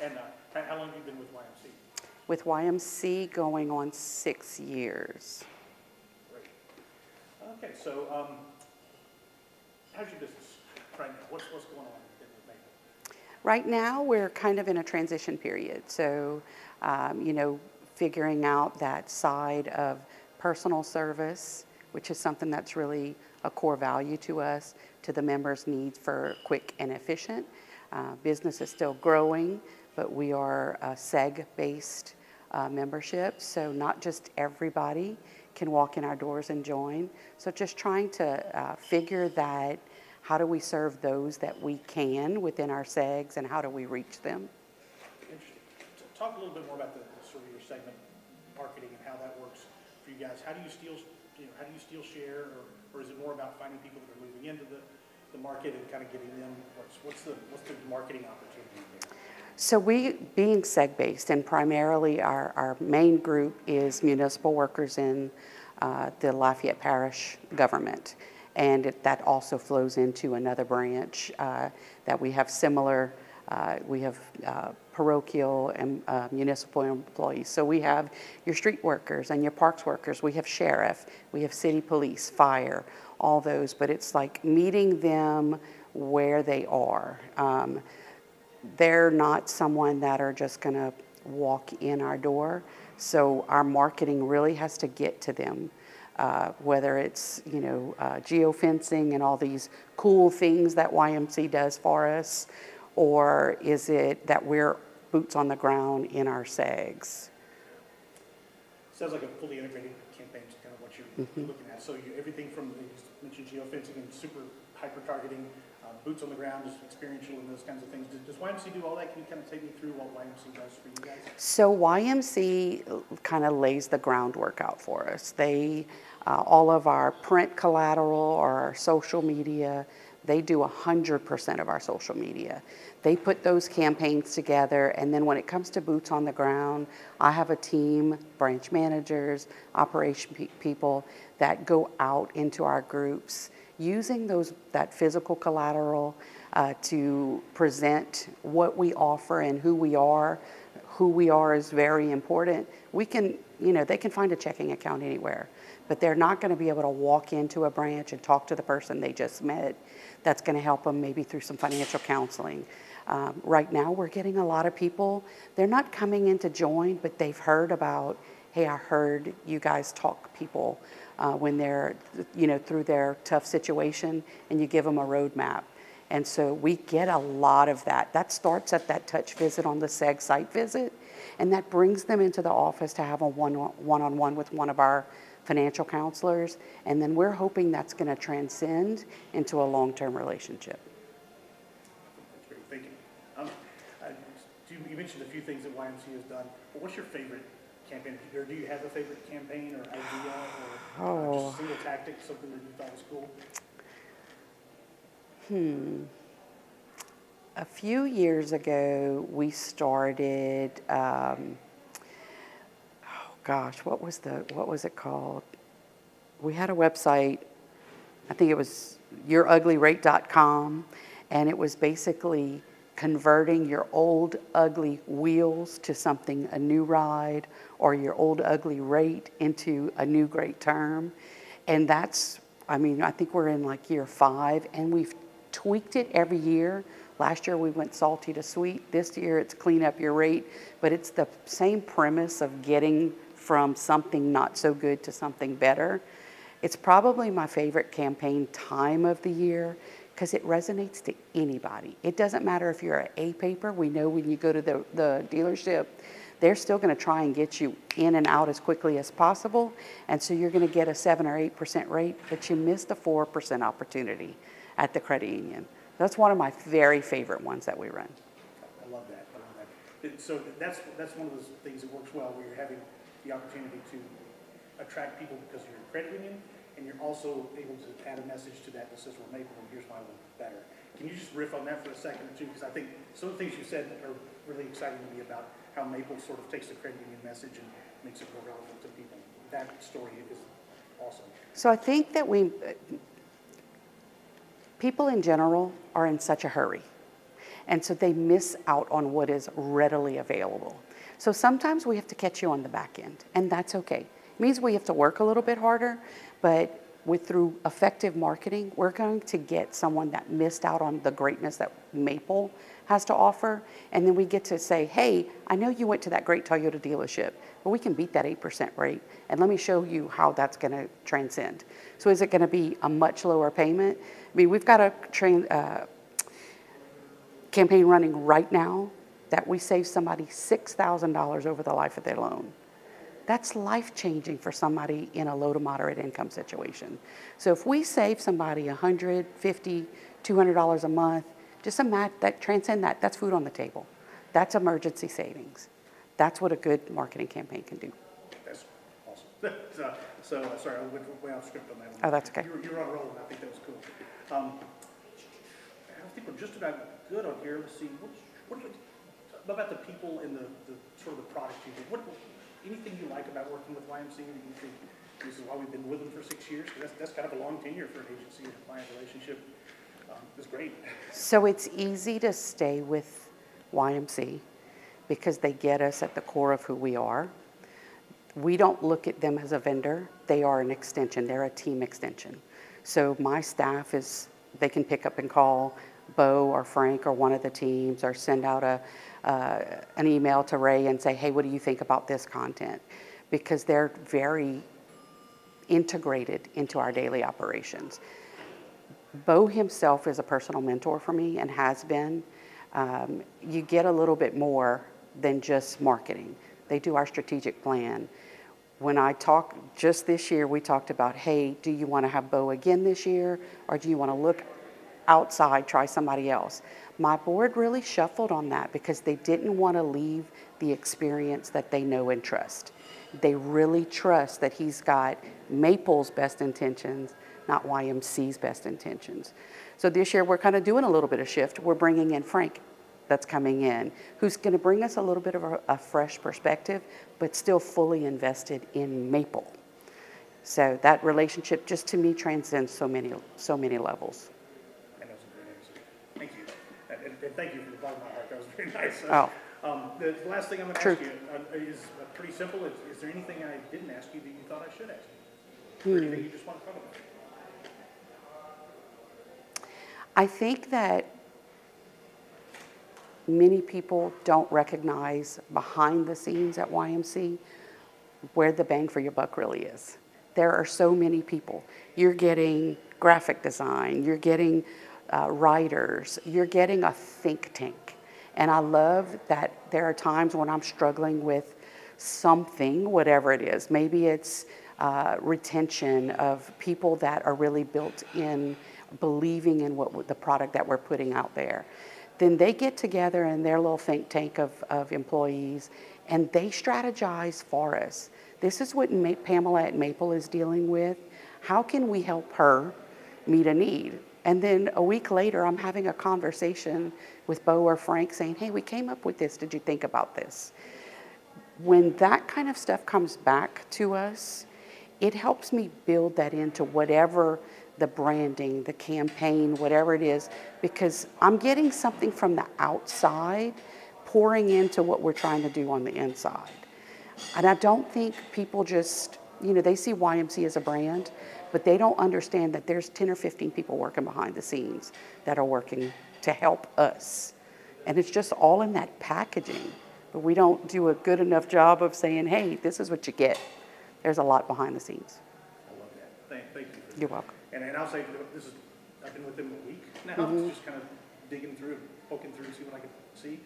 And how long have you been with YMC? With YMC going on 6 years. Great. Okay, so how's your business right now? What's going on in Maple? Right now, we're kind of in a transition period. So, figuring out that side of personal service, which is something that's really a core value to us, to the members' needs for quick and efficient. Business is still growing, but we are a SEG-based membership, so not just everybody can walk in our doors and join. So just trying to figure that, how do we serve those that we can within our SEGs, and how do we reach them? Interesting. Talk a little bit more about the sort of your segment marketing and how that works for you guys. How do you steal share, or is it more about finding people that are moving into the market and kind of getting them? What's the marketing opportunity there? So we, being SEG-based, and primarily our main group is municipal workers in the Lafayette Parish government. And that also flows into another branch that we have similar, we have parochial and municipal employees. So we have your street workers and your parks workers, we have sheriff, we have city police, fire, all those, but it's like meeting them where they are. They're not someone that are just gonna walk in our door. So our marketing really has to get to them. Whether it's, geofencing and all these cool things that YMC does for us, or is it that we're boots on the ground in our SEGs? Sounds like a fully integrated campaign is kind of what you're looking at. So everything from, you mentioned geofencing and super hyper-targeting, boots on the ground, just experiential and those kinds of things. Does YMC do all that? Can you kind of take me through what YMC does for you guys? So YMC kind of lays the groundwork out for us. They, all of our print collateral or our social media, they do 100% of our social media. They put those campaigns together, and then when it comes to boots on the ground, I have a team, branch managers, operation people that go out into our groups using that physical collateral to present what we offer and who we are. Who we are is very important. We can, they can find a checking account anywhere, but they're not going to be able to walk into a branch and talk to the person they just met. That's going to help them maybe through some financial counseling. Right now, we're getting a lot of people. They're not coming in to join, but they've heard about, hey, I heard you guys talk people when they're, through their tough situation, and you give them a roadmap. And so we get a lot of that. That starts at that touch visit on the SEG site visit, and that brings them into the office to have a one-on-one with one of our financial counselors, and then we're hoping that's going to transcend into a long-term relationship. That's great, thank you. You mentioned a few things that YMC has done, but what's your favorite campaign? Or do you have a favorite campaign or idea, or just a single tactic, something that you thought was cool? A few years ago, we started, what was it called? We had a website, I think it was youruglyrate.com, and it was basically converting your old ugly wheels to something, a new ride, or your old ugly rate into a new great term. And that's, I think we're in like year 5, and we've tweaked it every year. Last year we went salty to sweet. This year it's clean up your rate, but it's the same premise of getting from something not so good to something better. It's probably my favorite campaign time of the year because it resonates to anybody. It doesn't matter if you're an A paper. We know when you go to the dealership, they're still going to try and get you in and out as quickly as possible. And so you're going to get a 7 or 8% rate, but you missed a 4% opportunity at the credit union. That's one of my very favorite ones that we run. I love that. So that's one of those things that works well, where you're having the opportunity to attract people because you're a credit union, and you're also able to add a message to that says, well, Maple, and here's why we're better. Can you just riff on that for a second or two? Because I think some of the things you said are really exciting to me about how Maple sort of takes the credit union message and makes it more relevant to people. That story is awesome. So I think that people in general are in such a hurry. And so they miss out on what is readily available. So sometimes we have to catch you on the back end, and that's okay. It means we have to work a little bit harder, but through effective marketing, we're going to get someone that missed out on the greatness that Maple has to offer. And then we get to say, hey, I know you went to that great Toyota dealership, but we can beat that 8% rate. And let me show you how that's going to transcend. So is it going to be a much lower payment? I mean, we've got a campaign running right now that we save somebody $6,000 over the life of their loan. That's life-changing for somebody in a low to moderate income situation. So if we save somebody $150, $200 a month, just imagine that, transcend that, that's food on the table. That's emergency savings. That's what a good marketing campaign can do. That's awesome. Sorry, I went way off script on that one. Oh, that's okay. You were on a roll, and I think that was cool. I think we're just about good on here. Let's see, what about the people and the sort of the product you do? Anything you like about working with YMCA that you think this is why we've been with them for 6 years? Because that's kind of a long tenure for an agency and a client relationship. It's great. So it's easy to stay with YMC because they get us at the core of who we are. We don't look at them as a vendor. They are an extension. They're a team extension. So my staff they can pick up and call Bo or Frank or one of the teams, or send out an email to Ray and say, hey, what do you think about this content? Because they're very integrated into our daily operations. Bo himself is a personal mentor for me and has been. You get a little bit more than just marketing. They do our strategic plan. When I talk, just this year, we talked about, hey, do you want to have Bo again this year? Or do you want to look outside, try somebody else? My board really shuffled on that because they didn't want to leave the experience that they know and trust. They really trust that he's got Maple's best intentions, not YMC's best intentions. So this year we're kind of doing a little bit of shift. We're bringing in Frank that's coming in, who's going to bring us a little bit of a fresh perspective, but still fully invested in Maple. So that relationship just to me transcends so many levels. And that was a great answer. Thank you. And thank you from the bottom of my heart. That was very nice. The last thing I'm going to ask you is pretty simple. Is there anything I didn't ask you that you thought I should ask you? Or anything you just want to talk about? I think that many people don't recognize behind the scenes at YMC where the bang for your buck really is. There are so many people. You're getting graphic design, you're getting writers, you're getting a think tank. And I love that there are times when I'm struggling with something, whatever it is. Maybe it's retention of people that are really built in believing in what the product that we're putting out there. Then they get together in their little think tank of employees, and they strategize for us. This is what Pamela at Maple is dealing with. How can we help her meet a need? And then a week later, I'm having a conversation with Bo or Frank saying, hey, we came up with this. Did you think about this? When that kind of stuff comes back to us, it helps me build that into whatever the branding, the campaign, whatever it is, because I'm getting something from the outside pouring into what we're trying to do on the inside. And I don't think people just, they see YMC as a brand, but they don't understand that there's 10 or 15 people working behind the scenes that are working to help us. And it's just all in that packaging. But we don't do a good enough job of saying, hey, this is what you get. There's a lot behind the scenes. I love that. Thank you. You're welcome. And I'll say, I've been with them a week now, just kind of digging through, poking through to see what I can see.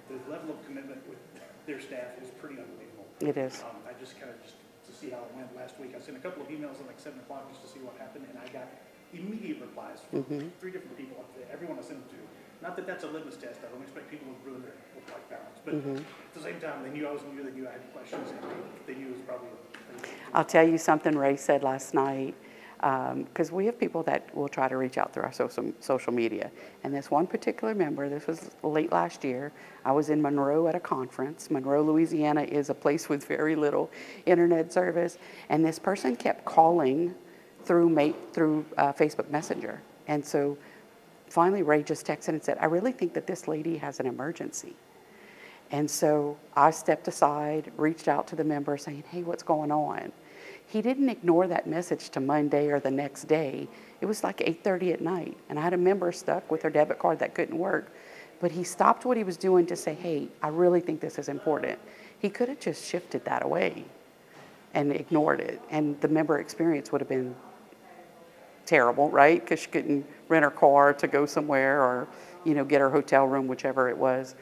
The level of commitment with their staff is pretty unbelievable. It is. I just to see how it went last week. I sent a couple of emails at like 7 o'clock just to see what happened, and I got immediate replies from 3 different people. Everyone I sent them to. Not that that's a litmus test. I don't expect people to ruin their work-life balance, but at the same time, they knew I was new. They knew I had questions, and they knew it was probably. I'll tell you something Ray said last night. Because we have people that will try to reach out through our social media. And this one particular member, this was late last year, I was in Monroe at a conference. Monroe, Louisiana is a place with very little internet service. And this person kept calling through Facebook Messenger. And so finally Ray just texted and said, I really think that this lady has an emergency. And so I stepped aside, reached out to the member saying, hey, what's going on? He didn't ignore that message to Monday or the next day. It was like 8:30 at night, and I had a member stuck with her debit card that couldn't work. But he stopped what he was doing to say, hey, I really think this is important. He could have just shifted that away and ignored it, and the member experience would have been terrible, right? Because she couldn't rent her car to go somewhere or, get her hotel room, whichever it was.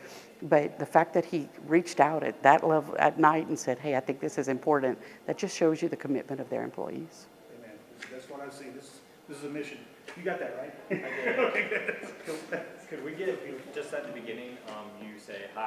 But the fact that he reached out at that level at night and said, hey, I think this is important, that just shows you the commitment of their employees. Amen. That's what I see. This is a mission. You got that, right? I did. Okay, good. Could we get, just at the beginning, you say, hi,